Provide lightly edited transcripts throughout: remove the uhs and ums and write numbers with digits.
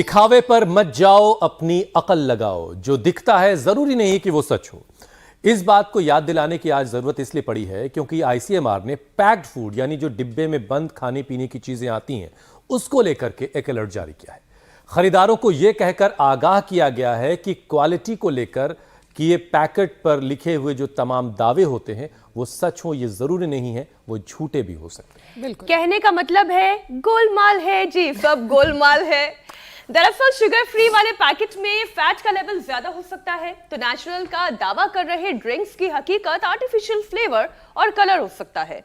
दिखावे पर मत जाओ, अपनी अकल लगाओ। जो दिखता है जरूरी नहीं कि वो सच हो। इस बात को याद दिलाने की आज जरूरत इसलिए पड़ी है क्योंकि आईसीएमआर ने पैक्ड फूड यानी जो डिब्बे में बंद खाने पीने की चीजें आती हैं उसको लेकर के एक अलर्ट जारी किया है। खरीदारों को यह कहकर आगाह किया गया है कि क्वालिटी को लेकर कि ये पैकेट पर लिखे हुए जो तमाम दावे होते हैं वो सच हो, ये जरूरी नहीं है, वो झूठे भी हो सकते हैं। बिल्कुल। कहने का मतलब है गोलमाल है जी, सब गोलमाल है। दरअसल शुगर फ्री वाले पैकेट में फैट का लेवल ज्यादा हो सकता है, तो नेचुरल का दावा कर रहे ड्रिंक्स की हकीकत आर्टिफिशियल फ्लेवर और कलर हो सकता है।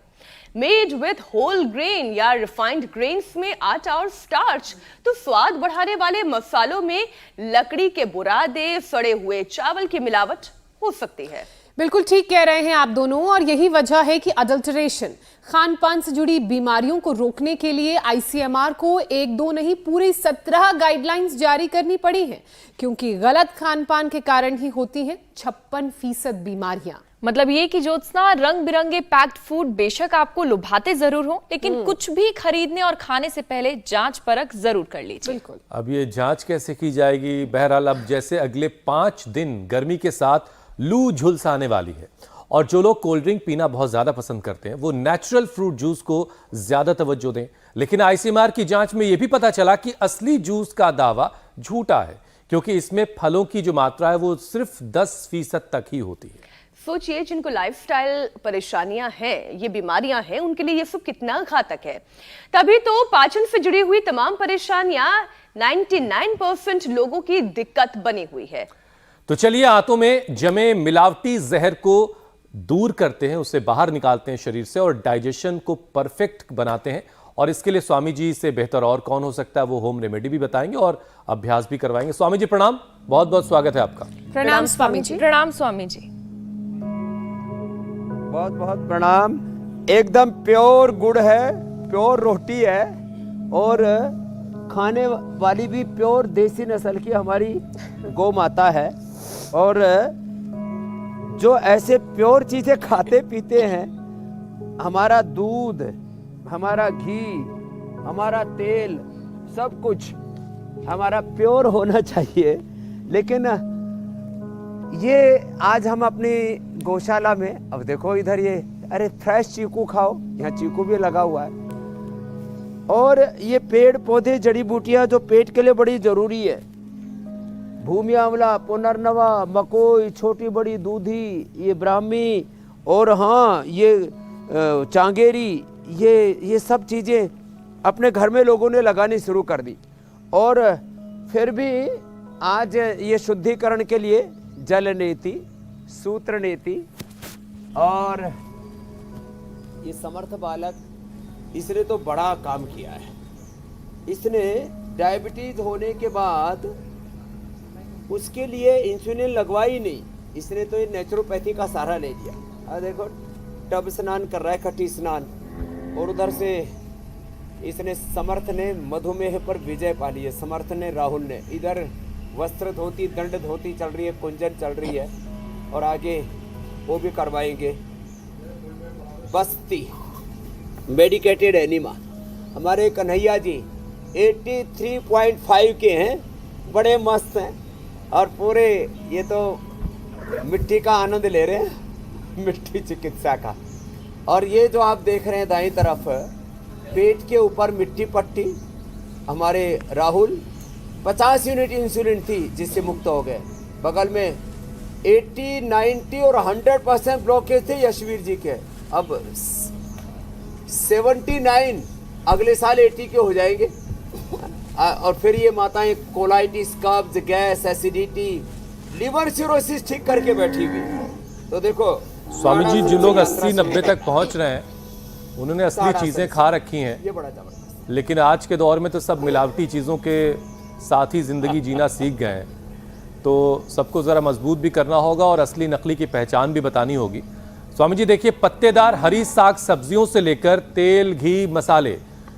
मेड विद होल ग्रेन या रिफाइंड ग्रेन्स में आटा और स्टार्च, तो स्वाद बढ़ाने वाले मसालों में लकड़ी के बुरादे, सड़े हुए चावल की मिलावट हो सकती है। बिल्कुल ठीक कह रहे हैं आप दोनों, और यही वजह है कि अडल्टरेशन खान-पान से जुड़ी बीमारियों को रोकने के लिए आईसीएमआर को एक दो नहीं पूरी 17 गाइडलाइंस जारी करनी पड़ी हैं, क्योंकि गलत खान-पान के कारण ही होती हैं 56% बीमारियां। मतलब ये कि ज्योत्सना, रंग बिरंगे पैक्ड फूड बेशक आपको लुभाते जरूर हो, लेकिन कुछ भी खरीदने और खाने से पहले जांच परख जरूर कर लीजिए। बिल्कुल। अब ये जांच कैसे की जाएगी? बहरहाल अब जैसे अगले 5 दिन गर्मी के साथ लू झुलस आने वाली है और जो लोग कोल्ड ड्रिंक पीना बहुत ज्यादा पसंद करते हैं वो नेचुरल फ्रूट जूस को ज्यादा तवज्जो दें। लेकिन आईसीएमआर की जांच में यह भी पता चला कि असली जूस का दावा झूठा है, क्योंकि इसमें फलों की जो मात्रा है वो सिर्फ 10% तक ही होती है। सोचिए, जिनको लाइफस्टाइल परेशानियां हैं, ये बीमारियां हैं, उनके लिए ये सब कितना घातक है। तभी तो पाचन से जुड़ी हुई तमाम परेशानियां 99% लोगों की दिक्कत बनी हुई है। तो चलिए आंतों में जमे मिलावटी जहर को दूर करते हैं, उसे बाहर निकालते हैं शरीर से और डाइजेशन को परफेक्ट बनाते हैं। और इसके लिए स्वामी जी से बेहतर और कौन हो सकता है, वो होम रेमेडी भी बताएंगे और अभ्यास भी करवाएंगे। स्वामी जी प्रणाम, बहुत बहुत स्वागत है आपका। प्रणाम स्वामी जी। प्रणाम स्वामी जी। बहुत बहुत प्रणाम। एकदम प्योर गुड़ है, प्योर रोटी है और खाने वाली भी प्योर देसी नस्ल की हमारी गौ माता है। और जो ऐसे प्योर चीजें खाते पीते हैं, हमारा दूध, हमारा घी, हमारा तेल, सब कुछ हमारा प्योर होना चाहिए। लेकिन ये आज हम अपनी गौशाला में, अब देखो इधर ये, अरे फ्रेश चीकू खाओ, यहाँ चीकू भी लगा हुआ है। और ये पेड़ पौधे, जड़ी बूटियां जो पेट के लिए बड़ी जरूरी है, भूमि आंवला, पुनर्नवा, मकोई, छोटी बड़ी दूधी, ये ब्राह्मी और हाँ ये चांगेरी, ये सब चीज़ें अपने घर में लोगों ने लगानी शुरू कर दी। और फिर भी आज ये शुद्धिकरण के लिए जल नीति, सूत्र नीति और ये समर्थ बालक, इसने तो बड़ा काम किया है। इसने डायबिटीज होने के बाद उसके लिए इंसुलिन लगवाई नहीं, इसने तो ये नेचुरोपैथी का सहारा ले लिया। देखो टब स्नान कर रहा है, कटी स्नान। और उधर से इसने, समर्थ ने मधुमेह पर विजय पा ली है, समर्थ ने, राहुल ने। इधर वस्त्र धोती, दंड धोती चल रही है, कुंजन चल रही है और आगे वो भी करवाएंगे। बस्ती मेडिकेटेड एनिमा, हमारे कन्हैया जी 83.5 के हैं, बड़े मस्त हैं और पूरे ये तो मिट्टी का आनंद ले रहे हैं, मिट्टी चिकित्सा का। और ये जो आप देख रहे हैं दाईं तरफ, पेट के ऊपर मिट्टी पट्टी, हमारे राहुल 50 यूनिट इंसुलिन थी जिससे मुक्त हो गए। बगल में 80, 90 और 100% ब्लॉकेज थे यशवीर जी के, अब 79, अगले साल 80 के हो जाएंगे। और फिर ये माताएं कोलाइटिस, कब्ज, गैस, एसिडिटी, लिवर सिरोसिस ठीक करके बैठी हुई। तो देखो स्वामी जी, जो लोग 80-90 तक पहुंच रहे हैं उन्होंने असली चीजें खा रखी हैं, ये बड़ा जबरदस्त। लेकिन आज के दौर में तो सब मिलावटी चीजों के साथ ही जिंदगी जीना सीख गए हैं। तो सबको जरा मजबूत भी करना होगा और असली नकली की पहचान भी बतानी होगी। स्वामी जी देखिए, पत्तेदार हरी साग सब्जियों से लेकर तेल, घी, मसाले,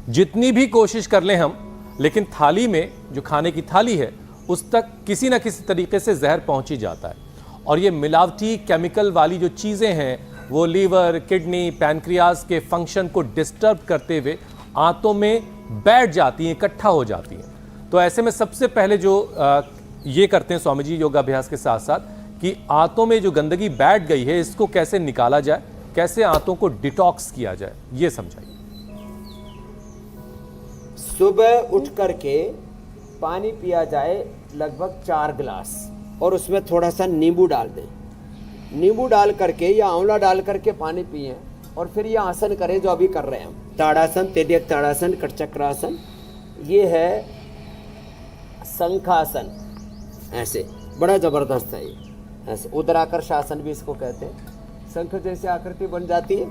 जितनी भी कोशिश कर लें हम, लेकिन थाली में जो खाने की थाली है उस तक किसी न किसी तरीके से जहर पहुंच ही जाता है। और ये मिलावटी केमिकल वाली जो चीज़ें हैं वो लीवर, किडनी, पैनक्रियाज के फंक्शन को डिस्टर्ब करते हुए आंतों में बैठ जाती हैं, इकट्ठा हो जाती हैं। तो ऐसे में सबसे पहले जो ये करते हैं स्वामी जी योगाभ्यास के साथ साथ कि आंतों में जो गंदगी बैठ गई है इसको कैसे निकाला जाए, कैसे आंतों को डिटॉक्स किया जाए, ये समझाइए। सुबह उठ करके पानी पिया जाए लगभग 4 गिलास और उसमें थोड़ा सा नींबू डाल दें। नींबू डाल करके या आंवला डाल करके पानी पिए और फिर ये आसन करें जो अभी कर रहे हैं हम। ताड़ासन, तेर्यक ताड़ासन, कटचक्रासन, ये है शंखासन। ऐसे बड़ा जबरदस्त है ये, ऐसे उदराकर्ष आसन भी इसको कहते हैं। शंख जैसे आकृति बन जाती है,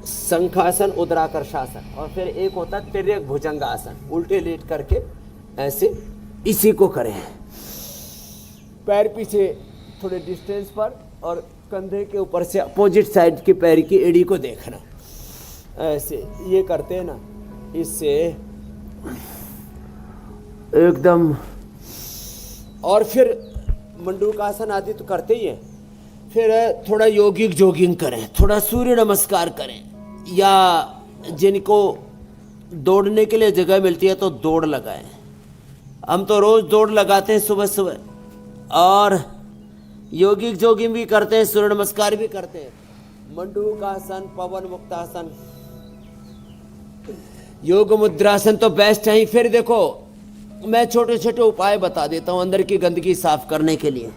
शंखासन, उदराकर्षासन। और फिर एक होता है तिर्यक भुजंगासन, उल्टे लेट करके ऐसे इसी को करें। पैर पीछे थोड़े डिस्टेंस पर और कंधे के ऊपर से अपोजिट साइड के पैर की एड़ी को देखना, ऐसे ये करते हैं ना, इससे एकदम। और फिर मंडूकासन आदि तो करते ही हैं। फिर थोड़ा योगिक जॉगिंग करें, थोड़ा सूर्य नमस्कार करें, या जिनको दौड़ने के लिए जगह मिलती है तो दौड़ लगाएं। हम तो रोज दौड़ लगाते हैं सुबह सुबह, और योगिक जॉगिंग भी करते हैं, सूर्य नमस्कार भी करते हैं। मंडूकासन, पवन मुक्तासन, योग मुद्रासन तो बेस्ट है ही। फिर देखो मैं छोटे छोटे उपाय बता देता हूँ अंदर की गंदगी साफ करने के लिए।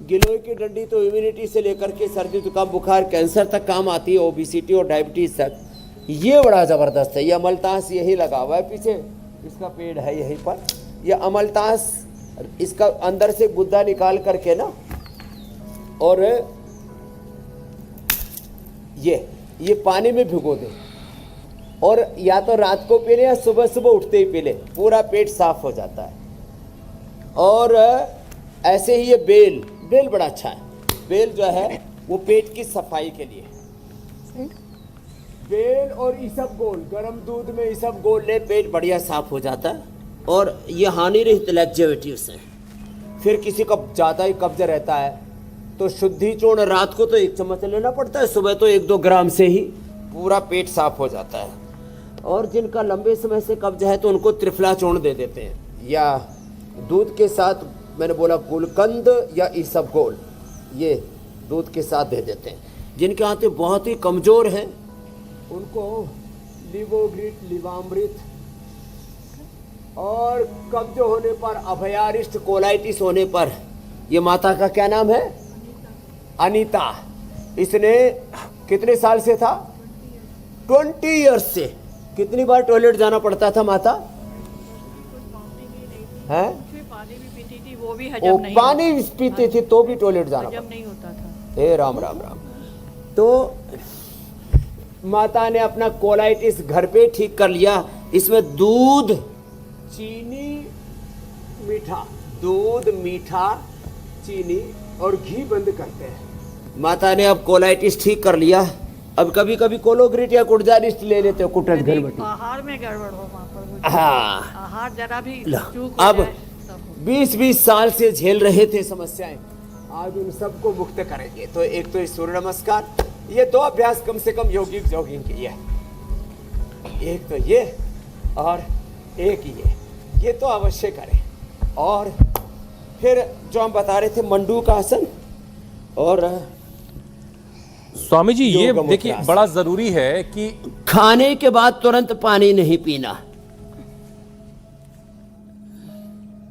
गिलोय की डंडी तो इम्यूनिटी से लेकर के सर्दी जुकाम बुखार कैंसर तक काम आती है, ओबिसिटी और डायबिटीज तक। ये बड़ा जबरदस्त है। ये अमलतास यही लगा हुआ है पीछे, इसका पेड़ है यहीं पर। यह अमलतास, इसका अंदर से गुद्दा निकाल करके ना, और ये पानी में भिगो दे, और या तो रात को पी ले या सुबह सुबह उठते ही पी ले, पूरा पेट साफ हो जाता है। और ऐसे ही ये बेल बड़ा अच्छा है। बेल जो है वो पेट की सफाई के लिए। बेल और इसबगोल, गर्म दूध में इसबगोल ले, पेट बढ़िया साफ हो जाता है। और ये हानि रहित लैक्जेवेटिव्स हैं। फिर किसी का ज़्यादा ही कब्ज रहता है तो शुद्धि चूर्ण रात को तो 1 चम्मच लेना पड़ता है, सुबह तो 1-2 ग्राम से ही पूरा पेट साफ हो जाता है। और जिनका लंबे समय से कब्ज है तो उनको त्रिफला चूर्ण दे देते हैं, या दूध के साथ, मैंने बोला गुलकंद या इसबगोल, ये दूध के साथ दे देते हैं। जिनके आंतें बहुत ही कमज़ोर हैं उनको लिवोग्रिट, लिवामृत, और कब्ज होने पर, अभयारिष्ट कोलाइटिस होने पर, ये माता का क्या नाम है, अनीता। इसने कितने साल से था, 20 ईयर्स से। कितनी बार टॉयलेट जाना पड़ता था माता? हैं? पानी भी पीती थी, वो भी हजम नहीं, पानी पीती थी तो भी टॉयलेट जाना हजम पड़ता नहीं होता था। हे राम राम राम। तो माता ने अपना कोलाइटिस घर पे ठीक कर लिया। इसमें दूध, चीनी, मीठा, दूध, मीठा, चीनी और घी बंद करते हैं। माता ने अब कोलाइटिस ठीक कर लिया। अब कभी कभी कोलोग्रिट या कुटजारिस्ट ले लेते हो, कुटज घर बैठी। आहार में गड़बड़ हो वहाँ पर, हाँ, आहार जरा भी चूक हो अब जाए तब हो। 20-20 साल से झेल रहे थे समस्याएं, आज उन सबको मुक्त करेंगे। तो एक तो सूर्य नमस्कार, ये 2 अभ्यास कम से कम योगिक जॉगिंग के लिए, एक तो ये और एक ये तो अवश्य करें। और फिर जो हम बता रहे थे मंडूक आसन, और स्वामी जी ये योग देखिए मुद्रासन। बड़ा जरूरी है कि खाने के बाद तुरंत पानी नहीं पीना।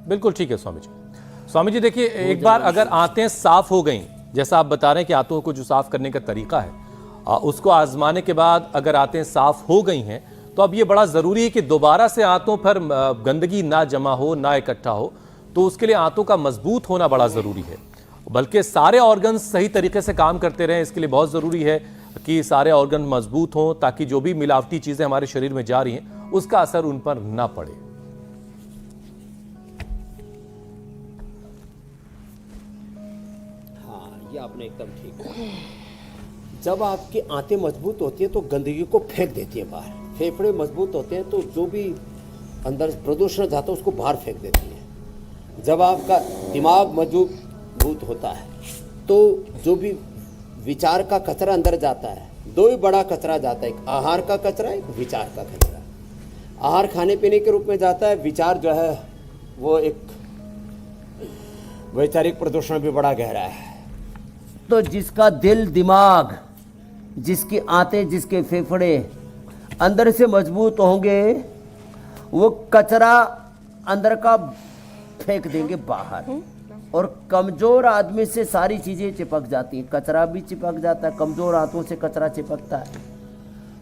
बिल्कुल ठीक है स्वामी जी। स्वामी जी देखिए, एक बार अगर आंतें साफ हो गई, जैसा आप बता रहे हैं कि आंतों को जो साफ करने का तरीका है, उसको आजमाने के बाद अगर आंतें साफ हो गई हैं, तो अब ये बड़ा जरूरी है कि दोबारा से आंतों पर गंदगी ना जमा हो, ना इकट्ठा हो। तो उसके लिए आंतों का मजबूत होना बड़ा जरूरी है, बल्कि सारे ऑर्गन्स सही तरीके से काम करते रहें। इसके लिए बहुत जरूरी है कि सारे ऑर्गन मजबूत हों, ताकि जो भी मिलावटी चीजें हमारे शरीर में जा रही हैं उसका असर उन पर ना पड़े। हाँ, ये आपने एकदम ठीक कहा। जब आपकी आंतें मजबूत होती हैं तो गंदगी को फेंक देती है बाहर। फेफड़े मजबूत होते हैं तो जो भी अंदर प्रदूषण जाता है उसको बाहर फेंक देती है। जब आपका दिमाग मजबूत होता है तो जो भी विचार का कचरा अंदर जाता है, 2 ही बड़ा कचरा जाता है, एक आहार का कचरा, एक विचार का कचरा। आहार खाने पीने के रूप में जाता है, विचार जो है वो एक वैचारिक प्रदूषण भी बड़ा गहरा है। तो जिसका दिल दिमाग, जिसकी आंतें, जिसके फेफड़े अंदर से मजबूत होंगे, वो कचरा अंदर का फेंक देंगे बाहर। और कमजोर आदमी से सारी चीजें चिपक जाती हैं, कचरा भी चिपक जाता है, कमजोर हाथों से कचरा चिपकता है,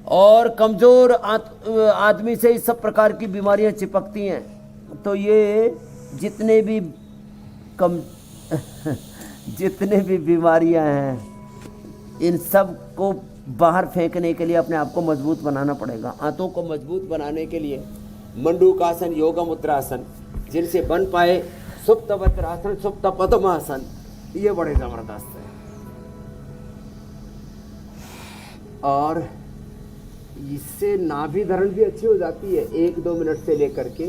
और कमजोर आदमी से इस सब प्रकार की बीमारियां चिपकती हैं। तो ये जितने भी जितने भी बीमारियां हैं, इन सब को बाहर फेंकने के लिए अपने आप को मजबूत बनाना पड़ेगा। आंतों को मजबूत बनाने के लिए मंडूकासन, योग मुद्रासन, जिनसे बन पाए सुप्त वज्रासन, सुप्त पद्मासन, ये बड़े जबरदस्त है। और इससे नाभि धरण भी अच्छी हो जाती है। 1-2 मिनट से लेकर के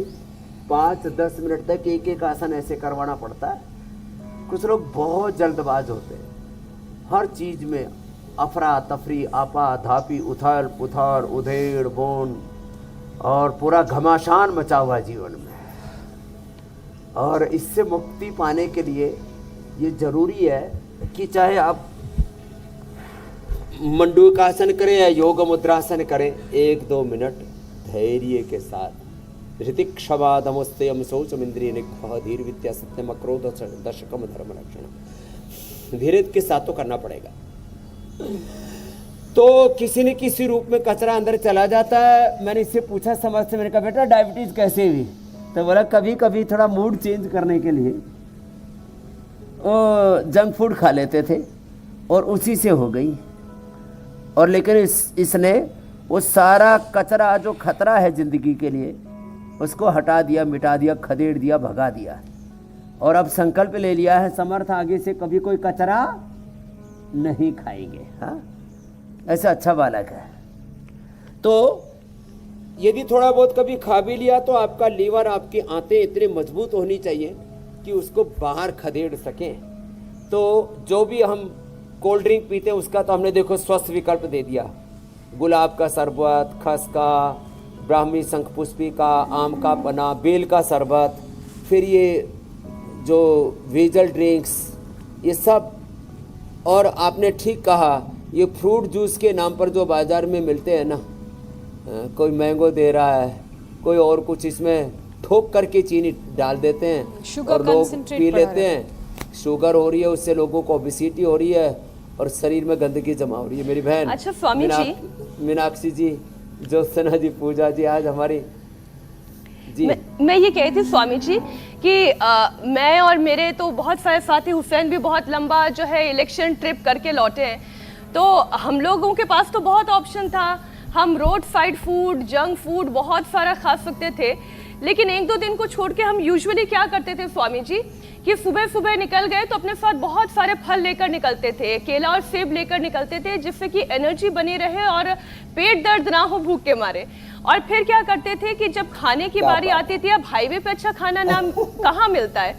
5-10 मिनट तक एक एक आसन ऐसे करवाना पड़ता है। कुछ लोग बहुत जल्दबाज होते हैं, हर चीज में अफरा तफरी, आपा धापी, उथल पुथल, उधेड़ बोन, और पूरा घमासान मचा हुआ जीवन में। और इससे मुक्ति पाने के लिए ये जरूरी है कि चाहे आप मंडूकासन करें या योग मुद्रासन करें, 1-2 मिनट धैर्य के साथ ऋतिक क्षवादमस्तयम शौचम इंद्रिय निग्रह धीर विद्या सत्यम अक्रोध दशकम धर्म रक्षण, धीरे के साथ तो करना पड़ेगा। तो किसी न किसी रूप में कचरा अंदर चला जाता है। मैंने इससे पूछा समझ से, मैंने कहा बेटा डायबिटीज कैसे हुई? तो बोला कभी कभी थोड़ा मूड चेंज करने के लिए जंक फूड खा लेते थे और उसी से हो गई। और लेकिन इसने वो सारा कचरा जो खतरा है जिंदगी के लिए, उसको हटा दिया, मिटा दिया, खदेड़ दिया, भगा दिया। और अब संकल्प ले लिया है समर्थ, आगे से कभी कोई कचरा नहीं खाएंगे। हाँ, ऐसा अच्छा बालक है। तो यदि थोड़ा बहुत कभी खा भी लिया तो आपका लीवर, आपकी आंतें इतनी मजबूत होनी चाहिए कि उसको बाहर खदेड़ सकें। तो जो भी हम कोल्ड ड्रिंक पीते हैं उसका तो हमने देखो स्वस्थ विकल्प दे दिया, गुलाब का शरबत, खस का, ब्राह्मी शंखपुष्पी का, आम का पना, बेल का शरबत, फिर ये जो वेजल ड्रिंक्स, ये सब। और आपने ठीक कहा, ये फ्रूट जूस के नाम पर जो बाज़ार में मिलते हैं ना, कोई मैंगो दे रहा है, कोई और कुछ, इसमें ठोक करके चीनी डाल देते हैं शुगर और लोग कंसंट्रेट पी बढ़ा लेते हैं। शुगर हो रही है, उससे लोगों को ओबेसिटी हो रही है और शरीर में गंदगी जमा हो रही है। मेरी बहन अच्छा स्वामी जी, मीनाक्षी जी, ज्योत्सना जी, पूजा जी, आज हमारी जी मैं ये कह रही थी स्वामी जी कि मैं और मेरे तो बहुत सारे साथी, हुसैन भी बहुत लंबा जो है इलेक्शन ट्रिप करके लौटे हैं। तो हम लोगों के पास तो बहुत ऑप्शन था, हम road side food, junk food बहुत सारा खा सकते थे। लेकिन 1-2 दिन को छोड़ के हम यूजुअली क्या करते थे स्वामी जी कि सुबह सुबह निकल गए तो अपने साथ बहुत सारे फल लेकर निकलते थे, केला और सेब लेकर निकलते थे, जिससे कि एनर्जी बनी रहे और पेट दर्द ना हो भूख के मारे। और फिर क्या करते थे कि जब खाने की बारी आती थी, अब हाईवे पे अच्छा खाना नाम कहाँ मिलता है,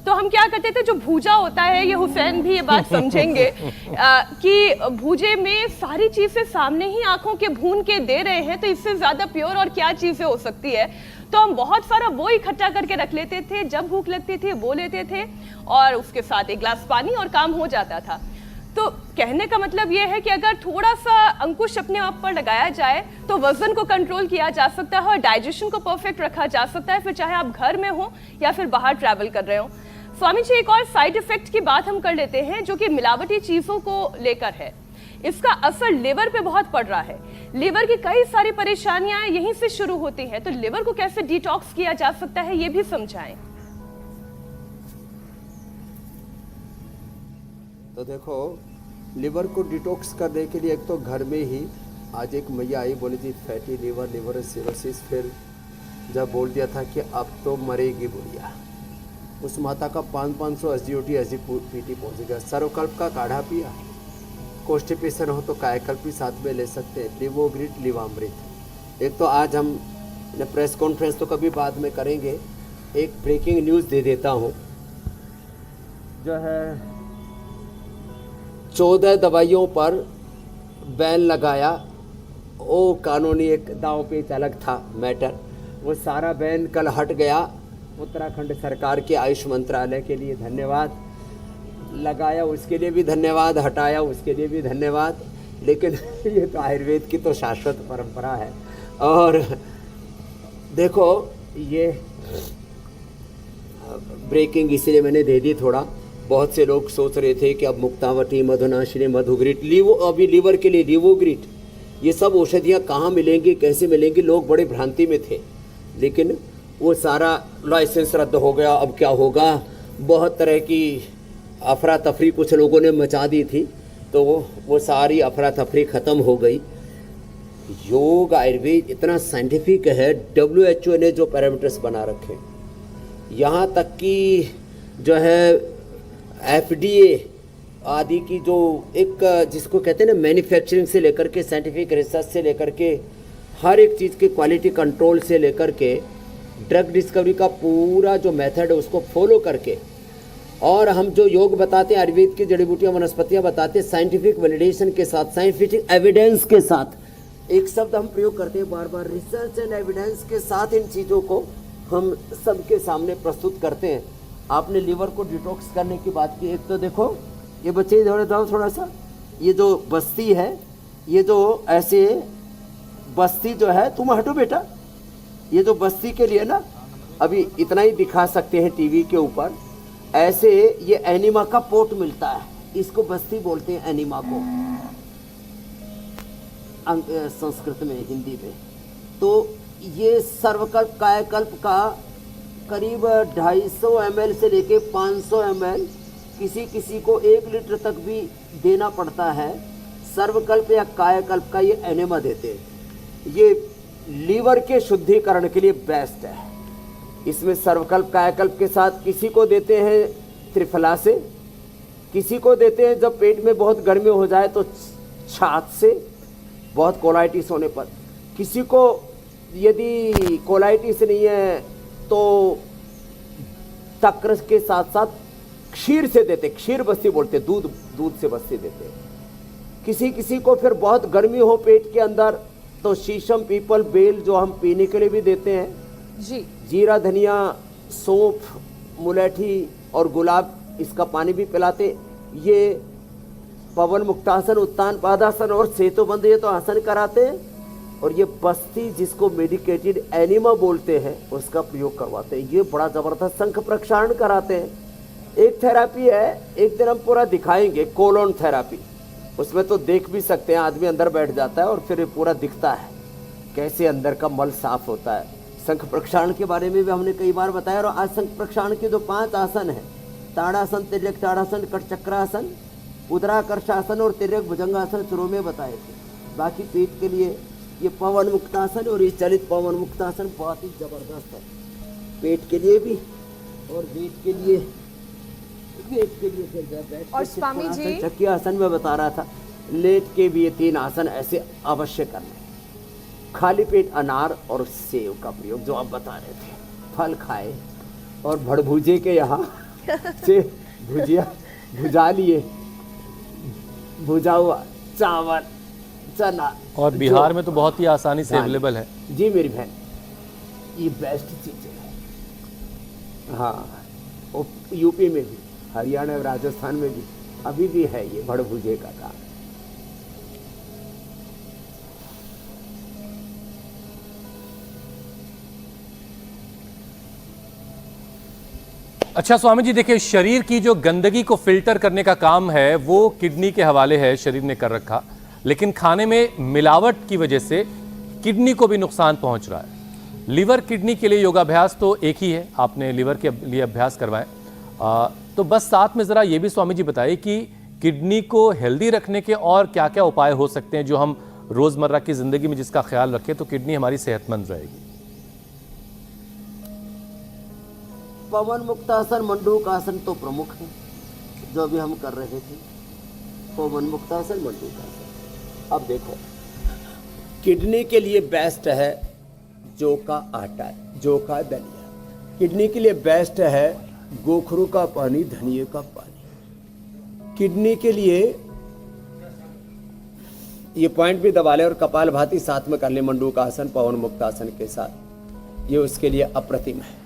तो हम क्या करते थे, जो भूजा होता है, ये हुसैन भी ये बात समझेंगे कि भूजे में सारी चीजें सामने ही आंखों के भून के दे रहे हैं, तो इससे ज्यादा प्योर और क्या चीजें हो सकती है। तो हम बहुत सारा वो इकट्ठा करके रख लेते थे, जब भूख लगती थी वो लेते थे और उसके साथ एक गिलास पानी और काम हो जाता था। तो कहने का मतलब ये है कि अगर थोड़ा सा अंकुश अपने आप पर लगाया जाए तो वजन को कंट्रोल किया जा सकता है और डाइजेशन को परफेक्ट रखा जा सकता है, फिर चाहे आप घर में हो या फिर बाहर ट्रैवल कर रहे हो। स्वामी जी, एक और साइड इफेक्ट की बात हम कर लेते हैं जो कि मिलावटी चीजों को लेकर है। इसका असर लिवर पे बहुत पड़ रहा है। लिवर की कई सारी परेशानियां यहीं से शुरू होती हैं, तो लिवर को कैसे डिटॉक्स किया जा सकता है ये भी समझाएं। तो देखो, लिवर को डिटॉक्स करने के लिए एक तो घर में ही आज एक मैया आई, बोली थी फैटी लिवर, लिवर सिरोसिस। फिर जब बोल दिया था कि अब तो मरेगी बुढ़िया, उस माता का 500 SGOT SGPT पहुँच गया। सर्वकल्प का काढ़ा पिया, कॉन्स्टिपेशन हो तो कायाकल्प भी साथ में ले सकते हैं, लिवोग्रिट, लिवामृत। एक तो आज हम प्रेस कॉन्फ्रेंस तो कभी बाद में करेंगे, एक ब्रेकिंग न्यूज़ दे देता हूँ। जो है 14 दवाइयों पर बैन लगाया, वो कानूनी एक दांव पेच अलग था मैटर। वो सारा बैन कल हट गया। उत्तराखंड सरकार के आयुष मंत्रालय के लिए धन्यवाद, लगाया उसके लिए भी धन्यवाद, हटाया उसके लिए भी धन्यवाद। लेकिन ये तो आयुर्वेद की तो शाश्वत परंपरा है। और देखो ये ब्रेकिंग इसलिए मैंने दे दी थोड़ा, बहुत से लोग सोच रहे थे कि अब मुक्तावटी, मधुनाशिनी, मधुग्रिट, अभी लीवर के लिए लीवोग्रिट, ये सब औषधियाँ कहाँ मिलेंगी, कैसे मिलेंगी, लोग बड़े भ्रांति में थे। लेकिन वो सारा लाइसेंस रद्द हो गया, अब क्या होगा, बहुत तरह की अफरा तफरी कुछ लोगों ने मचा दी थी, तो वो सारी अफरा तफरी ख़त्म हो गई। योग आयुर्वेद इतना साइंटिफिक है, WHO ने जो पैरामीटर्स बना रखे, यहाँ तक कि जो है FDA आदि की जो एक जिसको कहते हैं ना, मैन्युफैक्चरिंग से लेकर के साइंटिफिक रिसर्च से लेकर के हर एक चीज़ के क्वालिटी कंट्रोल से लेकर के ड्रग डिस्कवरी का पूरा जो मेथड है उसको फॉलो करके, और हम जो योग बताते हैं, आयुर्वेद की जड़ी बूटियाँ वनस्पतियाँ बताते हैं, साइंटिफिक वैलिडेशन के साथ, साइंटिफिक एविडेंस के साथ, एक शब्द हम प्रयोग करते हैं बार बार, रिसर्च एंड एविडेंस के साथ इन चीज़ों को हम सबके सामने प्रस्तुत करते हैं। आपने लीवर को डिटॉक्स करने की बात की, एक तो देखो ये बच्चे इधर जाओ थोड़ा सा, ये जो बस्ती है, ये जो ऐसे बस्ती जो है, तुम हटो बेटा, ये जो बस्ती के लिए ना अभी इतना ही दिखा सकते हैं टीवी के ऊपर, ऐसे ये एनिमा का पोट मिलता है, इसको बस्ती बोलते हैं एनिमा को संस्कृत में, हिंदी में। तो ये सर्वकल्प कायाकल्प का करीब 250 ml से लेके 500 ml, किसी किसी को 1 लीटर तक भी देना पड़ता है। सर्वकल्प या कायाकल्प का ये एनेमा देते हैं, ये लीवर के शुद्धिकरण के लिए बेस्ट है। इसमें सर्वकल्प कायाकल्प के साथ किसी को देते हैं त्रिफला से, किसी को देते हैं जब पेट में बहुत गर्मी हो जाए तो छाछ से, बहुत कोलाइटिस होने पर, किसी को यदि कोलाइटिस नहीं है तो तक्र के साथ साथ क्षीर से देते, क्षीर बस्ती बोलते, दूध से बस्ती देते। किसी किसी को फिर बहुत गर्मी हो पेट के अंदर तो शीशम, पीपल, बेल जो हम पीने के लिए भी देते हैं जी, जीरा, धनिया, सौंफ, मुलेठी और गुलाब, इसका पानी भी पिलाते। ये पवन मुक्तासन, उत्तान पादासन और सेतुबंध, ये तो आसन कराते हैं। और ये बस्ती जिसको मेडिकेटेड एनिमा बोलते हैं उसका प्रयोग करवाते हैं। ये बड़ा ज़बरदस्त शंख प्रक्षालन कराते हैं। एक थेरापी है, एक दिन हम पूरा दिखाएंगे, कोलोन थेरापी, उसमें तो देख भी सकते हैं, आदमी अंदर बैठ जाता है और फिर पूरा दिखता है कैसे अंदर का मल साफ होता है। शंख प्रक्षालन के बारे में भी हमने कई बार बताया। और आज शंख प्रक्षालन के जो 5 आसन हैं, ताड़ासन, तिर्यक ताड़ासन, कटचक्रासन, उदराकर्षासन और तिर्यक भुजंगासन शुरू में बताए थे। बाकी पेट के लिए ये पवन मुक्तासन और ये चलित पवन मुक्तासन बहुत ही जबरदस्त है, पेट के लिए भी और वेट के लिए फिर और स्वामी जी, चक्की आसन में बता रहा था, लेट के भी ये 3 आसन ऐसे अवश्य करने। खाली पेट अनार और सेव का प्रयोग जो आप बता रहे थे, फल खाए और भड़भूजे के यहाँ से भुजा लिए, भुजा हुआ चावल, चना। और बिहार में तो बहुत ही आसानी से अवेलेबल है। जी मेरी बहन, ये बेस्ट चीज़ है। हाँ, और यूपी में भी, हरियाणा और राजस्थान में भी अभी भी है ये भड़भूजे का काम। अच्छा स्वामी जी, देखिए शरीर की जो गंदगी को फिल्टर करने का काम है वो किडनी के हवाले है, शरीर ने कर रखा, लेकिन खाने में मिलावट की वजह से किडनी को भी नुकसान पहुंच रहा है। लीवर किडनी के लिए योगाभ्यास तो एक ही है, आपने लीवर के लिए अभ्यास करवाए, तो बस साथ में ज़रा ये भी स्वामी जी बताइए कि किडनी को हेल्दी रखने के और क्या क्या उपाय हो सकते हैं जो हम रोज़मर्रा की ज़िंदगी में जिसका ख्याल रखें तो किडनी हमारी सेहतमंद रहेगी। पवन मुक्तासन, मंडूकासन तो प्रमुख है जो अभी हम कर रहे थे, पवन मुक्तासन, मंडूकासन। अब देखो, किडनी के लिए बेस्ट है जौ का आटा, जौ का दलिया। किडनी के लिए बेस्ट है गोखरू का पानी, धनिये का पानी। किडनी के लिए ये पॉइंट भी दबा ले और कपाल भाती साथ में कर ले, मंडूकासन, पवन मुक्तासन के साथ। ये उसके लिए अप्रतिम है।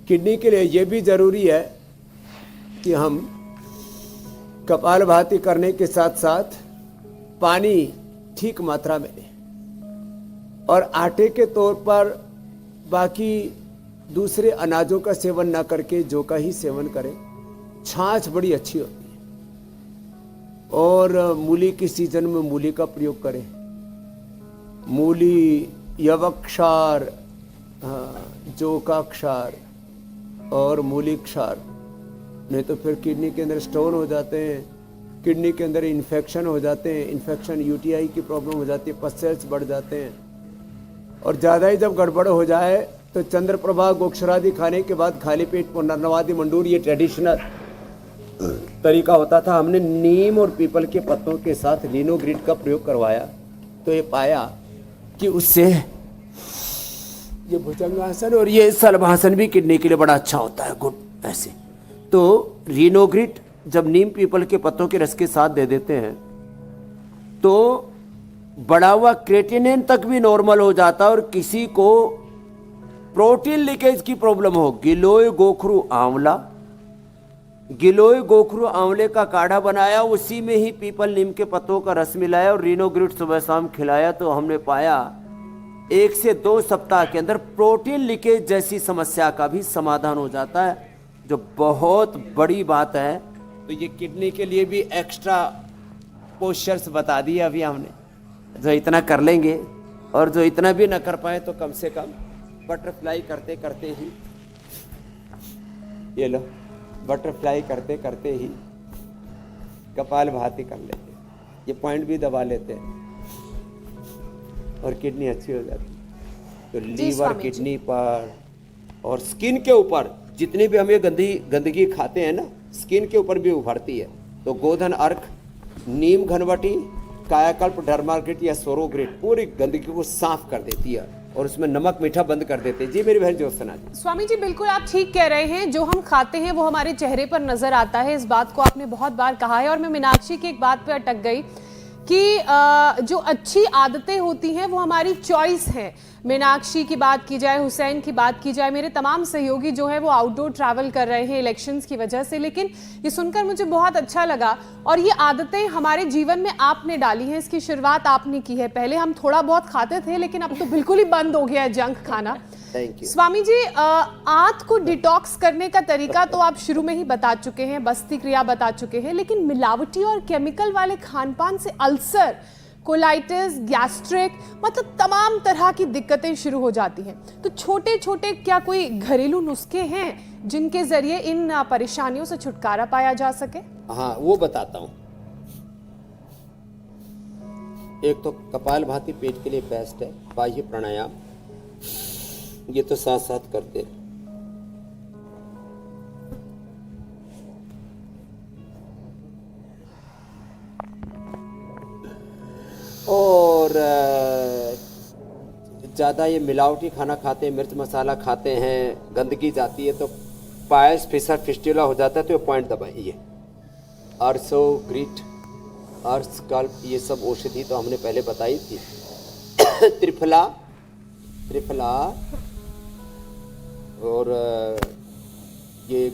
किडनी के लिए ये भी ज़रूरी है कि हम कपालभाति करने के साथ साथ पानी ठीक मात्रा में लें और आटे के तौर पर बाकी दूसरे अनाजों का सेवन ना करके जौ का ही सेवन करें। छाछ बड़ी अच्छी होती है और मूली के सीजन में मूली का प्रयोग करें। मूली, यवक्षार, जौ का क्षार और मूली क्षार, नहीं तो फिर किडनी के अंदर स्टोन हो जाते हैं, किडनी के अंदर इन्फेक्शन हो जाते हैं, इन्फेक्शन यूटीआई की प्रॉब्लम हो जाती है, पसेल्स बढ़ जाते हैं। और ज़्यादा ही जब गड़बड़ हो जाए तो चंद्रप्रभा गोक्षरादि खाने के बाद खाली पेट पुनर्नवादि मंडूर, ये ट्रेडिशनल तरीका होता था। हमने नीम और पीपल के पत्तों के साथ लिनोग्रिड का प्रयोग करवाया तो ये पाया कि उससे ये भुजंगासन और ये सलभासन भी किडनी के लिए बड़ा अच्छा होता है। गुड ऐसे तो लिनोग्रिड जब नीम पीपल के पत्तों के रस के साथ दे देते हैं तो बढ़ा हुआ क्रेटिनिन तक भी नॉर्मल हो जाता है। और किसी को प्रोटीन लीकेज की प्रॉब्लम हो, गिलोय गोखरू आंवला, गिलोय गोखरू आंवले का काढ़ा बनाया, उसी में ही पीपल नीम के पत्तों का रस मिलाया और रिनोग्रिड सुबह शाम खिलाया तो हमने पाया 1 से 2 सप्ताह के अंदर प्रोटीन लीकेज जैसी समस्या का भी समाधान हो जाता है, जो बहुत बड़ी बात है। तो ये किडनी के लिए भी एक्स्ट्रा पोस्चर्स बता दिए अभी हमने, जो इतना कर लेंगे और जो इतना भी न कर पाए तो कम से कम बटरफ्लाई करते करते ही, ये लो, बटरफ्लाई करते करते ही कपालभाति कर लेते, ये पॉइंट भी दबा लेते हैं और किडनी अच्छी हो जाती है। तो लीवर, किडनी पर और स्किन के ऊपर जितनी भी हम ये गंदगी खाते हैं ना, स्किन के ऊपर भी उभरती है। तो गोधन अर्क, नीम घनवटी, कायाकल्प, डर्माग्रिड या सोरोग्रिड पूरी गंदगी को साफ कर देती है और उसमें नमक मीठा बंद कर देते हैं। जी मेरी बहन ज्योत्सना जी। स्वामी जी बिल्कुल आप ठीक कह रहे हैं, जो हम खाते हैं वो हमारे चेहरे पर नजर आता है, इस बात को आपने बहुत बार कहा है। और मैं मीनाक्षी की एक बात पे अटक गई कि जो अच्छी आदतें होती हैं वो हमारी चॉइस है। मीनाक्षी की बात की जाए, हुसैन की बात की जाए, मेरे तमाम सहयोगी जो है वो आउटडोर ट्रैवल कर रहे हैं इलेक्शंस की वजह से, लेकिन ये सुनकर मुझे बहुत अच्छा लगा। और ये आदतें हमारे जीवन में आपने डाली हैं, इसकी शुरुआत आपने की है। पहले हम थोड़ा बहुत खाते थे लेकिन अब तो बिल्कुल ही बंद हो गया है जंक खाना। स्वामी जी, आंत को डिटॉक्स करने का तरीका तो आप शुरू में ही बता चुके हैं, बस्ती क्रिया बता चुके हैं, लेकिन मिलावटी और केमिकल वाले खानपान से अल्सर, कोलाइटिस, गैस्ट्रिक, मतलब तमाम तरह की दिक्कतें शुरू हो जाती हैं। तो छोटे छोटे क्या कोई घरेलू नुस्खे हैं जिनके जरिए इन परेशानियों से छुटकारा पाया जा सके? हाँ, वो बताता हूँ। एक तो कपालभाति पेट के लिए बेस्ट है, बाह्य प्राणायाम, ये तो साथ साथ करते हैं। और ज़्यादा ये मिलावटी खाना खाते हैं, मिर्च मसाला खाते हैं, गंदगी जाती है तो पायस, फिसर, फिस्टुला हो जाता है। तो ये पॉइंट दबाइए। अर्सो ग्रीट, अर्स कल्प, ये सब औषधि तो हमने पहले बताई थी। त्रिफला और ये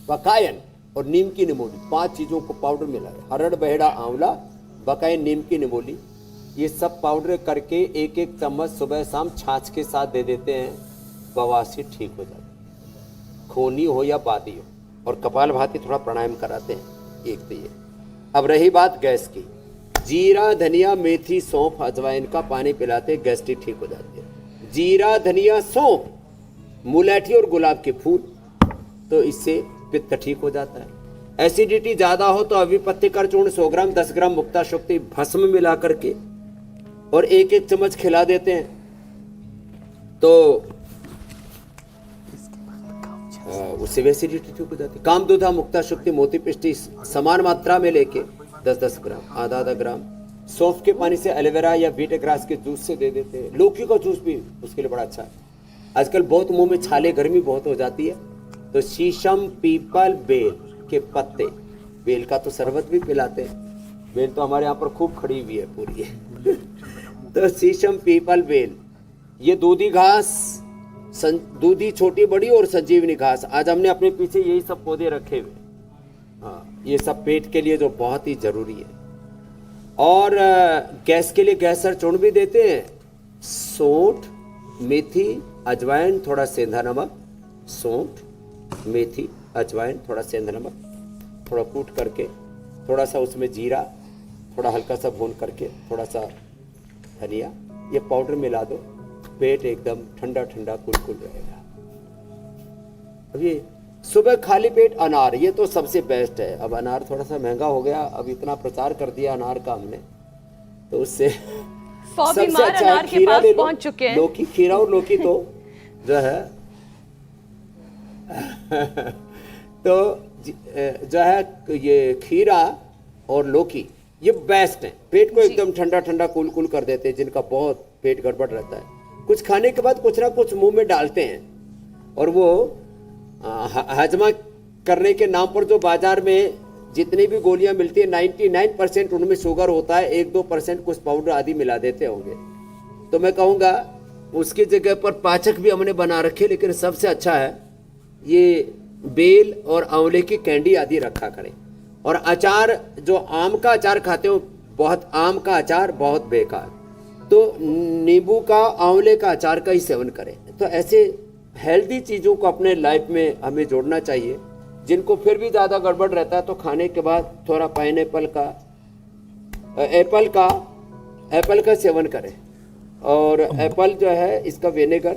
बकायन और नीम की निमोली, 5 चीज़ों को पाउडर मिलाया। हरड़, बहेड़ा, आंवला, बकायन, नीम की निमोली, ये सब पाउडर करके 1-1 चम्मच सुबह शाम छाछ के साथ दे देते हैं, बवासीर ठीक हो जाती है, खूनी हो या बादी हो। और कपालभाति थोड़ा प्राणायाम कराते हैं, एक तो ये। अब रही बात गैस की, जीरा, धनिया, मेथी, सौंफ, अजवाइन का पानी पिलाते गैस्ट्रिक ठीक हो जाती है। जीरा, धनिया, सौंफ, मुलैठी और गुलाब के फूल, तो इससे पित्त ठीक हो जाता है। एसिडिटी ज़्यादा हो तो अविपत्ति कर चूर्ण 100 ग्राम, 10 ग्राम मुक्ता शक्ति भस्म मिला करके और 1-1 चम्मच खिला देते हैं तो उससे भी एसिडिटी ठीक हो जाती है। कामदूधा, मुक्ता शक्ति, मोती पिष्टी समान मात्रा में लेके 10-10 ग्राम, आधा ग्राम सौंफ के पानी से, एलोवेरा या बीटे ग्रास के जूस से दे देते हैं। लौकी का जूस भी उसके लिए बड़ा अच्छा है। आजकल बहुत मुंह में छाले, गर्मी बहुत हो जाती है, तो शीशम, पीपल, बेल के पत्ते, बेल का तो शरबत भी पिलाते हैं, बेल तो हमारे यहाँ पर खूब खड़ी हुई है पूरी। तो शीशम, पीपल, बेल, ये दूधी घास दूधी छोटी बड़ी और संजीवनी घास। आज हमने अपने पीछे यही सब पौधे रखे हुए। हाँ, ये सब पेट के लिए जो बहुत ही जरूरी है। और गैस के लिए गैसर चूर्ण भी देते हैं। सौंठ, मेथी, अजवाइन, थोड़ा सेंधा नमक। सौंठ, मेथी, अजवाइन, थोड़ा सेंधा नमक, थोड़ा कूट करके, थोड़ा सा उसमें जीरा, थोड़ा हल्का सा भून करके, थोड़ा सा धनिया, ये पाउडर मिला दो। पेट एकदम ठंडा ठंडा कुलकुल रहेगा। अब ये सुबह खाली पेट अनार, ये तो सबसे बेस्ट है। अब अनार थोड़ा सा महंगा हो गया, अब इतना प्रचार कर दिया अनार का हमने, तो उससे 100 बीमार अनार के पास पहुंच चुके हैं। लौकी, खीरा और लौकी तो जो है तो जो है ये खीरा और लौकी ये बेस्ट है। पेट को एकदम ठंडा ठंडा कूल कूल कर देते हैं। जिनका बहुत पेट गड़बड़ रहता है, कुछ खाने के बाद कुछ ना कुछ मुंह में डालते हैं, और वो हजमा करने के नाम पर जो बाजार में जितनी भी गोलियां मिलती है 99% उनमें शुगर होता है। 1-2% कुछ पाउडर आदि मिला देते होंगे। तो मैं कहूँगा उसकी जगह पर पाचक भी हमने बना रखे, लेकिन सबसे अच्छा है ये बेल और आंवले की कैंडी आदि रखा करें। और अचार, जो आम का अचार खाते हो, बहुत आम का अचार बहुत बेकार, तो नींबू का, आंवले का अचार का ही सेवन करें। तो ऐसे हेल्दी चीज़ों को अपने लाइफ में हमें जोड़ना चाहिए। जिनको फिर भी ज़्यादा गड़बड़ रहता है तो खाने के बाद थोड़ा पाइनएप्पल का, एप्पल का सेवन करें। और एप्पल जो है इसका विनेगर,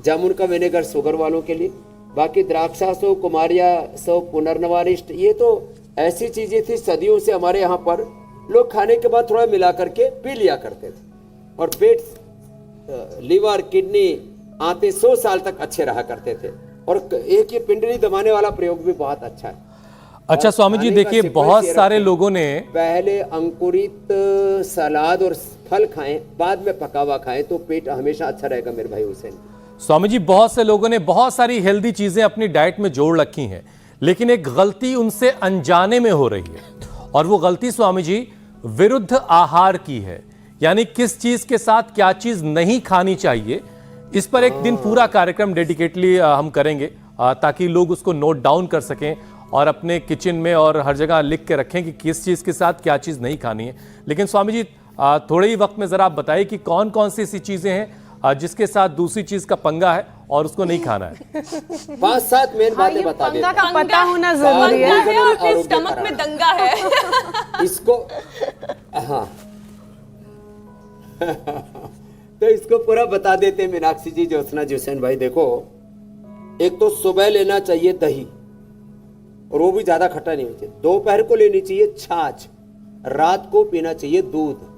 जामुन का विनेगर शुगर वालों के लिए। बाकी द्राक्षासो, कुमारिया सो, पुनर्नवारिष्ट, ये तो ऐसी चीज़ें थी सदियों से हमारे यहाँ पर लोग खाने के बाद थोड़ा मिला करके पी लिया करते थे, और पेट, लीवर, किडनी, आंतें 100 साल तक अच्छे रहा करते थे। और एक ये पिंडली दबाने वाला प्रयोग भी बहुत अच्छा है। अच्छा स्वामी जी, देखिए बहुत सारे लोगों ने पहले अंकुरित सलाद और फल खाएं, बाद में पका हुआ खाएं, तो पेट हमेशा अच्छा रहेगा मेरे भाई हुसैन। स्वामी जी, बहुत से लोगों ने बहुत सारी हेल्दी चीजें अपनी डाइट में जोड़ रखी हैं, लेकिन एक गलती उनसे अनजाने में हो रही है, और वो गलती स्वामी जी विरुद्ध आहार की है। यानी किस चीज के साथ क्या चीज नहीं खानी चाहिए, इस पर एक दिन पूरा कार्यक्रम डेडिकेटली हम करेंगे, ताकि लोग उसको नोट डाउन कर सकें और अपने किचन में और हर जगह लिख के रखें कि किस चीज के साथ क्या चीज नहीं खानी है। लेकिन स्वामी जी थोड़े ही वक्त में जरा आप बताइए कि कौन कौन सी ऐसी चीजें हैं जिसके साथ दूसरी चीज का पंगा है और उसको नहीं खाना है। 5-7 मेन बातें बता देता हूं। का पता होना जरूरी है। पंगा है और फिर स्टमक में दंगा है। इसको, हाँ तो इसको पूरा बता देते मीनाक्षी जी, ज्योत्सना जी, हुसैन भाई। देखो, एक तो सुबह लेना चाहिए दही, और वो भी ज्यादा खट्टा नहीं होना चाहिए। दोपहर को लेनी चाहिए छाछ, रात को पीना चाहिए दूध।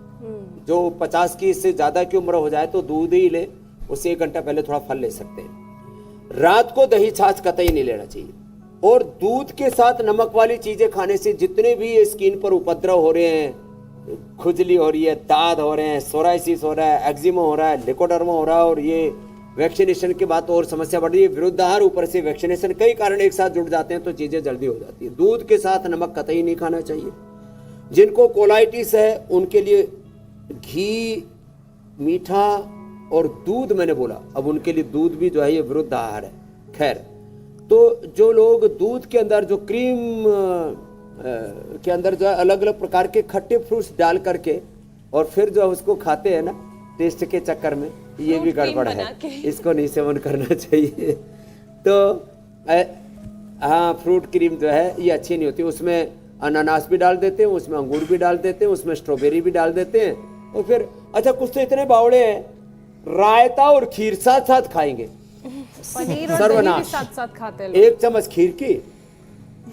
जो 50 की इससे ज्यादा की उम्र हो जाए तो दूध ही ले, उससे 1 घंटा पहले थोड़ा फल ले सकते हैं। रात को दही छाछ कतई नहीं लेना चाहिए। और दूध के साथ नमक वाली चीजें खाने से जितने भी स्किन पर उपद्रव हो रहे हैं, खुजली हो रही है, दाद हो रहे हैं, सोराइसिस हो रहा है, एक्जिमा हो रहा है, लिकोडर्मा हो रहा है, और ये वैक्सीनेशन के बाद और समस्या बढ़ रही है। विरुद्ध आहार, ऊपर से वैक्सीनेशन, कई कारण एक साथ जुड़ जाते हैं तो चीजें जल्दी हो जाती है। दूध के साथ नमक कतई नहीं खाना चाहिए। जिनको कोलाइटिस है उनके लिए घी, मीठा और दूध, मैंने बोला, अब उनके लिए दूध भी जो है ये विरुद्ध आहार है। खैर, तो जो लोग दूध के अंदर जो क्रीम के अंदर जो है अलग अलग प्रकार के खट्टे फ्रूट्स डाल करके और फिर जो है उसको खाते हैं ना टेस्ट के चक्कर में, ये भी गड़बड़ है। इसको नहीं सेवन करना चाहिए। तो हाँ, फ्रूट क्रीम जो है ये अच्छी नहीं होती। उसमें अनानास भी डाल देते हैं, उसमें अंगूर भी डाल देते हैं, उसमें स्ट्रॉबेरी भी डाल देते हैं। और फिर अच्छा, कुछ तो इतने बावड़े हैं, रायता और खीर साथ साथ खाएंगे। पनीर और दही भी साथ साथ खाते हैं लोग। 1 चम्मच खीर की,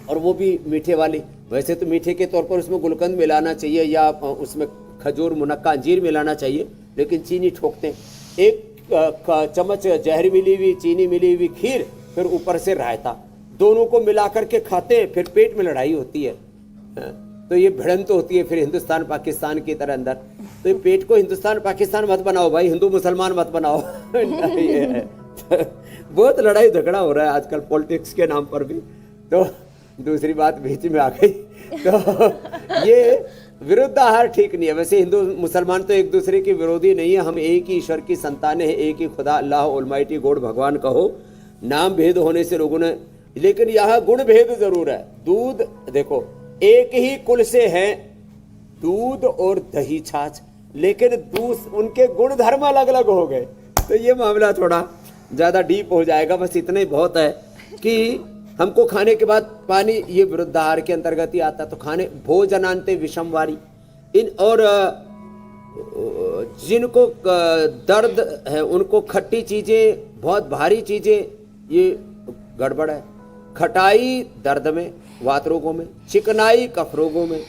और वो भी मीठे वाली। वैसे तो मीठे के तौर पर उसमें गुलकंद मिलाना चाहिए, या उसमें खजूर, मुनक्का, अंजीर मिलाना चाहिए, लेकिन चीनी ठोकते हैं। 1 चम्मच जहर मिली हुई, चीनी मिली हुई खीर, फिर ऊपर से रायता, दोनों को मिला करके खाते हैं। फिर पेट में लड़ाई होती है, तो ये भिड़ंत तो होती है फिर हिंदुस्तान पाकिस्तान की तरह अंदर। तो ये पेट को हिंदुस्तान पाकिस्तान मत बनाओ भाई, हिंदू मुसलमान मत बनाओ। बहुत लड़ाई झगड़ा हो रहा है आजकल पॉलिटिक्स के नाम पर भी। तो दूसरी बात बीच में आ गई। तो ये विरुद्ध आहार ठीक नहीं है। वैसे हिंदू मुसलमान तो एक दूसरे के विरोधी नहीं है, हम एक ही ईश्वर की संतानें हैं, एक ही खुदा अल्लाह ऑलमाइटी गॉड भगवान कहो। नाम भेद होने से लोगों ने, लेकिन यहाँ गुण भेद जरूर है। दूध देखो एक ही कुल से है दूध और दही छाछ, लेकिन उनके गुण धर्म अलग अलग हो गए, तो ये मामला थोड़ा ज्यादा डीप हो जाएगा। बस इतना ही बहुत है कि हमको खाने के बाद पानी, ये विरुद्ध आहार के अंतर्गत ही आता। तो खाने भोजनांते विषमवारी, इन और जिनको दर्द है उनको खट्टी चीजें, बहुत भारी चीजें, ये गड़बड़ है। खटाई दर्द में, वात रोगों में, चिकनाई कफ रोगों में,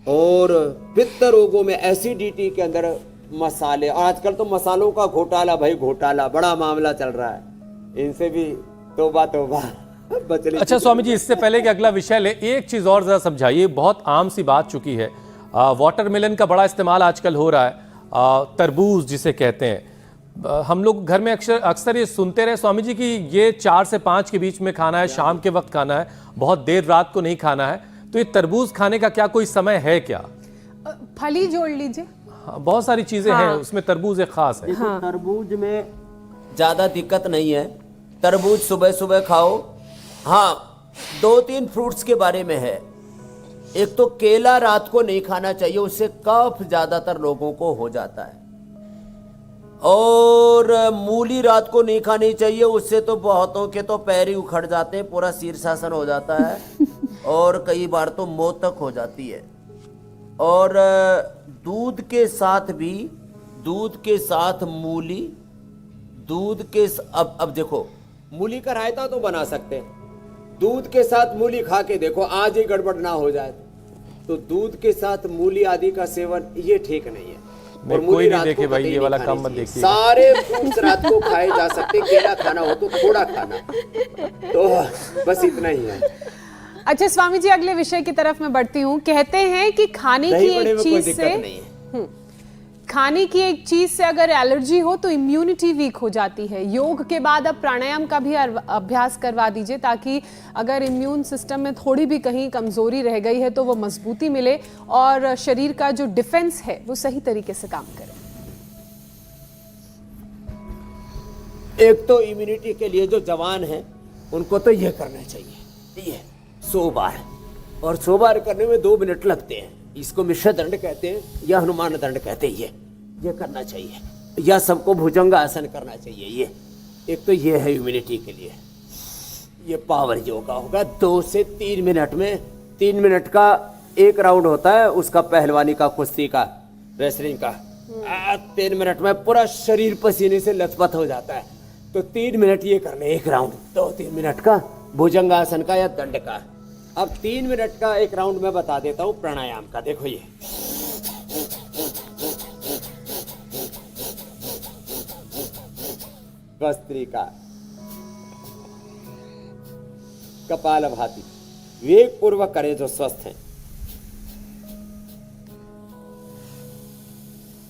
और पित्त रोगों में, एसिडिटी के अंदर मसाले। आजकल तो मसालों का घोटाला, भाई घोटाला बड़ा मामला चल रहा है, इनसे भी तौबा तौबा। अच्छा स्वामी जी, इससे पहले कि अगला विषय ले, एक चीज और जरा समझाइए। बहुत आम सी बात चुकी है, वाटरमेलन का बड़ा इस्तेमाल आजकल हो रहा है, तरबूज जिसे कहते हैं। हम लोग घर में अक्सर ये सुनते रहे स्वामी जी कि ये 4 से 5 के बीच में खाना है, शाम के वक्त खाना है, बहुत देर रात को नहीं खाना है। तो ये तरबूज खाने का क्या कोई समय है क्या? फली जोड़ लीजिए। हाँ, बहुत सारी चीजें हैं, उसमें तरबूज एक खास है। हाँ। तरबूज में ज्यादा दिक्कत नहीं है, तरबूज सुबह सुबह खाओ। हाँ, 2-3 फ्रूट्स के बारे में है। एक तो केला रात को नहीं खाना चाहिए, उससे कफ ज्यादातर लोगों को हो जाता है। और मूली रात को नहीं खानी चाहिए, उससे तो बहुतों के तो पैर ही उखड़ जाते हैं, पूरा शीर्षासन हो जाता है और कई बार तो मौत तक हो जाती है। और दूध के साथ भी, दूध के साथ मूली, दूध के अब देखो, मूली का रायता तो बना सकते हैं, दूध के साथ मूली खा के देखो, आज ही गड़बड़ ना हो जाए तो दूध के साथ मूली आदि का सेवन ये ठीक नहीं है। और कोई नहीं देखे भाई, ये वाला काम मत देखिए। सारे फ्रूट्स रात को खाए जा सकते, केला खाना हो तो थोड़ा खाना, तो बस इतना ही है। अच्छा स्वामी जी, अगले विषय की तरफ मैं बढ़ती हूँ। कहते हैं कि खाने की एक चीज से, खाने की एक चीज से अगर एलर्जी हो तो इम्यूनिटी वीक हो जाती है। योग के बाद अब प्राणायाम का भी अभ्यास करवा दीजिए, ताकि अगर इम्यून सिस्टम में थोड़ी भी कहीं कमजोरी रह गई है तो वो मजबूती मिले और शरीर का जो डिफेंस है वो सही तरीके से काम करे। एक तो इम्यूनिटी के लिए जो जवान है उनको तो ये करना चाहिए, ये 100 बार, और 100 बार करने में 2 मिनट लगते हैं। इसको मिश्र दंड कहते हैं या हनुमान दंड कहते हैं। ये करना चाहिए, या सबको भुजंग आसन करना चाहिए। ये एक तो ये है इम्यूनिटी के लिए। ये पावर योगा होगा 2 से 3 मिनट में। 3 मिनट का एक राउंड होता है उसका, पहलवानी का, कुश्ती का, रेसलिंग का। 3 मिनट में पूरा शरीर पसीने से लथपथ हो जाता है। तो 3 मिनट ये करने, एक राउंड 2-3 मिनट का भुजंगासन का या दंड का। अब 3 मिनट का एक राउंड में बता देता हूं प्राणायाम का। देखो ये भस्त्रिका, कपालभाति, वेग पूर्वक करें जो स्वस्थ हैं।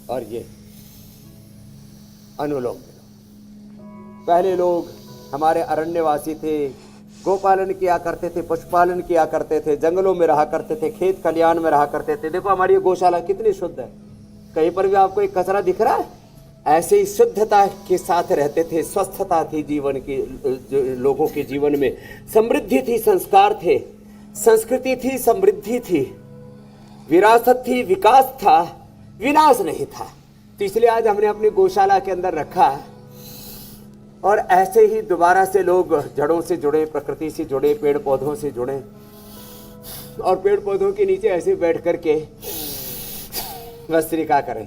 और ये अनुलोम विलोम। पहले लोग हमारे अरण्यवासी थे, गोपालन किया करते थे, पशुपालन किया करते थे, जंगलों में रहा करते थे, खेत खलियान में रहा करते थे। देखो हमारी ये गौशाला कितनी शुद्ध है, कहीं पर भी आपको एक कचरा दिख रहा है? ऐसे ही शुद्धता के साथ रहते थे, स्वस्थता थी जीवन की, लोगों के जीवन में समृद्धि थी, संस्कार थे, संस्कृति थी, समृद्धि थी, विरासत थी, विकास था, विनाश नहीं था। तो इसलिए आज हमने अपनी गौशाला के अंदर रखा। और ऐसे ही दोबारा से लोग जड़ों से जुड़े, प्रकृति से जुड़े, पेड़ पौधों से जुड़े, और पेड़ पौधों के नीचे ऐसे बैठ करके भस्त्रिका करें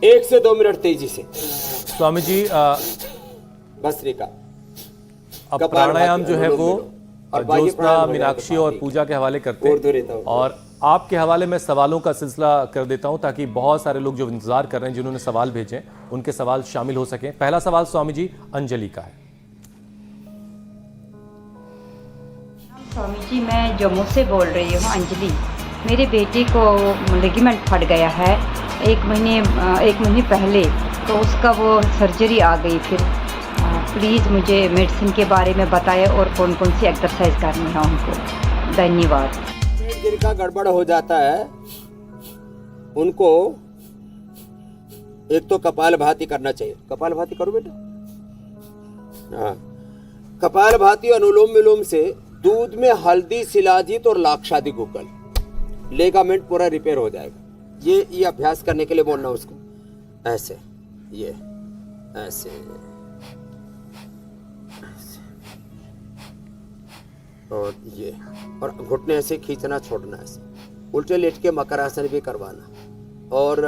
1 से 2 मिनट तेजी से। स्वामी जी, भस्त्रिका, अब प्राणायाम जो है वो ज्योत्सना, मीनाक्षी और पूजा के हवाले करते हैं, और आपके हवाले में सवालों का सिलसिला कर देता हूं ताकि बहुत सारे लोग जो इंतजार कर रहे हैं, जिन्होंने सवाल भेजे, उनके सवाल शामिल हो सकें। पहला सवाल स्वामी जी अंजलि का है। स्वामी जी, मैं जम्मू से बोल रही हूँ, अंजलि। मेरे बेटे को लिगामेंट फट गया है 1 महीने पहले, तो उसका वो सर्जरी आ गई। फिर प्लीज़ मुझे मेडिसिन के बारे में बताएं और कौन कौन सी एक्सरसाइज करनी है उनको। धन्यवाद। दिन का गड़बड़ हो जाता है उनको एक तो कपालभाति करना चाहिए। कपालभाति करो बेटा। हाँ, कपालभाति अनुलोम विलोम से दूध में हल्दी, शिलाजीत और लाक्षादि गुगल, लेगामेंट पूरा रिपेयर हो जाएगा। ये अभ्यास करने के लिए बोलना उसको ऐसे, ये ऐसे, और ये, और घुटने ऐसे खींचना छोड़ना, ऐसे उल्टे लेट के मकरासन भी करवाना। और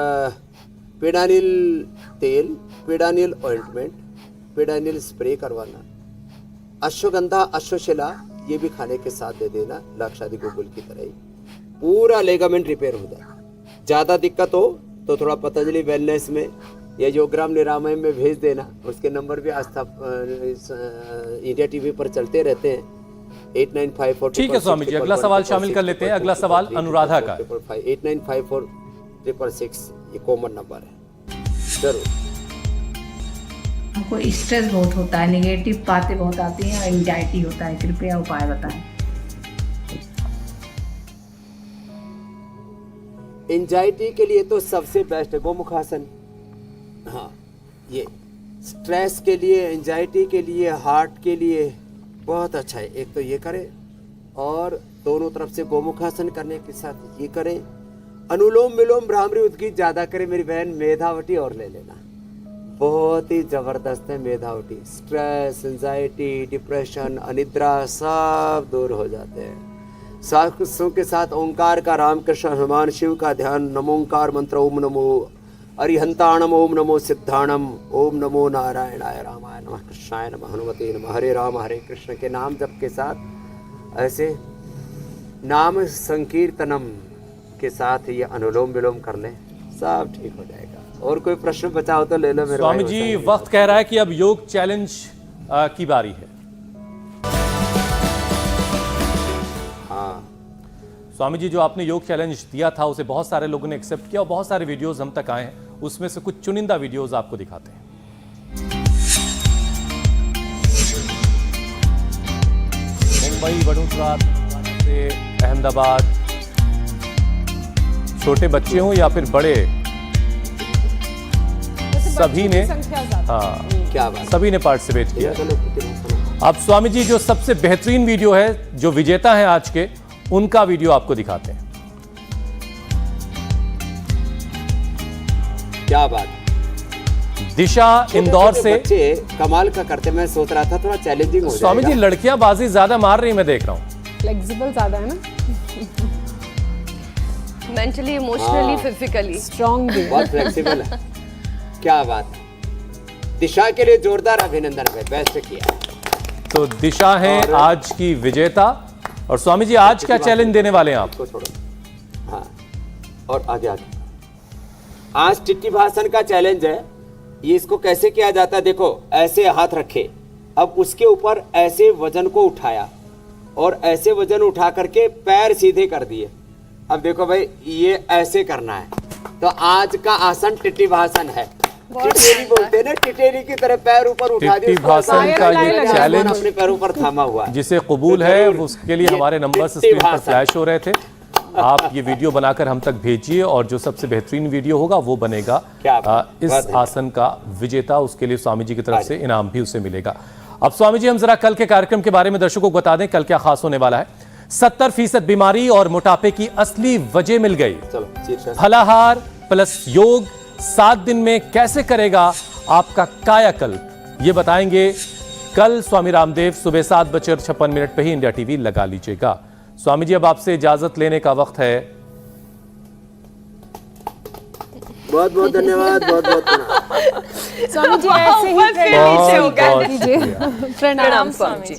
पेडानिल तेल, पेडानिल ऑइंटमेंट, पेडानिल स्प्रे करवाना। अश्वगंधा, अश्वशिला ये भी खाने के साथ दे देना, लाक्षादि गुगुल की तरह ही पूरा लेगामेंट रिपेयर हो जाए। ज़्यादा दिक्कत हो तो थोड़ा पतंजलि वेलनेस में या योगग्राम निरामय में भेज देना। उसके नंबर भी आस्था इंडिया टीवी पर चलते रहते हैं। 8954। ठीक है स्वामी जी, अगला सवाल शामिल कर लेते हैं। अगला सवाल अनुराधा का। 8954 ये कॉमन नंबर है, जरूर। हमको स्ट्रेस बहुत होता है, नेगेटिव बातें बहुत आती हैं और एंजाइटी होता है, कृपया उपाय बताएं। एंजाइटी के लिए तो सबसे बेस्ट है गोमुखासन। हाँ, ये स्ट्रेस के लिए, एंजाइटी के लिए, हार्ट के लिए बहुत अच्छा है। एक तो ये करें और दोनों तरफ से गोमुखासन करने के साथ ये करें। अनुलोम विलोम भ्रामरी उद्गीत ज़्यादा करें मेरी बहन। मेधावटी और ले लेना, बहुत ही ज़बरदस्त है मेधावटी। स्ट्रेस, एंजाइटी, डिप्रेशन, अनिद्रा सब दूर हो जाते हैं। साधुओं के साथ ओंकार का, रामकृष्ण हनुमान शिव का ध्यान, नमोंकार मंत्र, ओम नमो अरिहंताणम, ओम नमो सिद्धाणम, ओम नमो नारायणाय, रामाय नमः, कृष्णाय नमः, हनुमते नमः, हरे राम हरे कृष्ण के नाम जप के साथ ऐसे नाम संकीर्तनम के साथ ये अनुलोम विलोम कर लें, सब ठीक हो जाएगा। और कोई प्रश्न बचा हो तो ले लो मेरे स्वामी जी। वक्त कह रहा है कि अब योग चैलेंज की बारी है। हाँ स्वामी जी, जो आपने योग चैलेंज दिया था उसे बहुत सारे लोगों ने एक्सेप्ट किया और बहुत सारे वीडियोस हम तक आए हैं। उसमें से कुछ चुनिंदा वीडियोस आपको दिखाते हैं। मुंबई, वडोदरा से अहमदाबाद, छोटे बच्चे हों या फिर बड़े, सभी ने, हाँ, क्या बात, सभी ने पार्टिसिपेट किया। अब स्वामी जी, जो सबसे बेहतरीन वीडियो है, जो विजेता हैं आज के, उनका वीडियो आपको दिखाते हैं। क्या बात। दिशा इंदौर से। बच्चे कमाल का करते, मैं सोच रहा था थोड़ा चैलेंजिंग हो स्वामी जी, लड़कियां बाजी ज्यादा मार रही, मैं देख रहा हूँ। फ्लेक्सिबल ज्यादा है ना, मेंटली, इमोशनली, फिजिकली स्ट्रॉन्ग भी बहुत फ्लेक्सिबल है। क्या बात। दिशा के लिए जोरदार अभिनंदन है, बेस्ट किया। तो दिशा है आज की विजेता। और स्वामी जी, आज क्या चैलेंज देने वाले हैं आप? छोड़ो। हाँ, और आगे आगे। आज टिट्टी भाषण का चैलेंज है। ये इसको कैसे किया जाता है, देखो ऐसे हाथ रखे, अब उसके ऊपर ऐसे वजन को उठाया और ऐसे वजन उठा करके पैर सीधे कर दिए। अब देखो भाई, ये ऐसे करना है। तो आज का आसन टिट्टी भाषण है। टिटेरी बोलते हैं ना, टिटेरी की तरह पैर ऊपर उठा दिए। टिट्टी भाषण का ये चैलेंज अपने पैरों पर थामा हुआ है, जिसे कबूल है, उसके लिए हमारे नंबर स्क्रीन पर फ्लैश हो रहे थे। आप ये वीडियो बनाकर हम तक भेजिए और जो सबसे बेहतरीन वीडियो होगा वो बनेगा इस आसन का विजेता। उसके लिए स्वामी जी की तरफ से इनाम भी उसे मिलेगा। अब स्वामी जी, हम जरा कल के कार्यक्रम के बारे में दर्शकों को बता दें, कल क्या खास होने वाला है। 70% बीमारी और मोटापे की असली वजह मिल गई। फलाहार प्लस योग 7 दिन में कैसे करेगा आपका कायाकल्प, ये बताएंगे कल स्वामी रामदेव सुबह 7:56 पे ही इंडिया टीवी लगा लीजिएगा। स्वामी जी, अब आपसे इजाजत लेने का वक्त है। बहुत बहुत धन्यवाद, बहुत बहुत स्वामी जी, ऐसे ही बहुत बहुत प्रणाम स्वामी जी।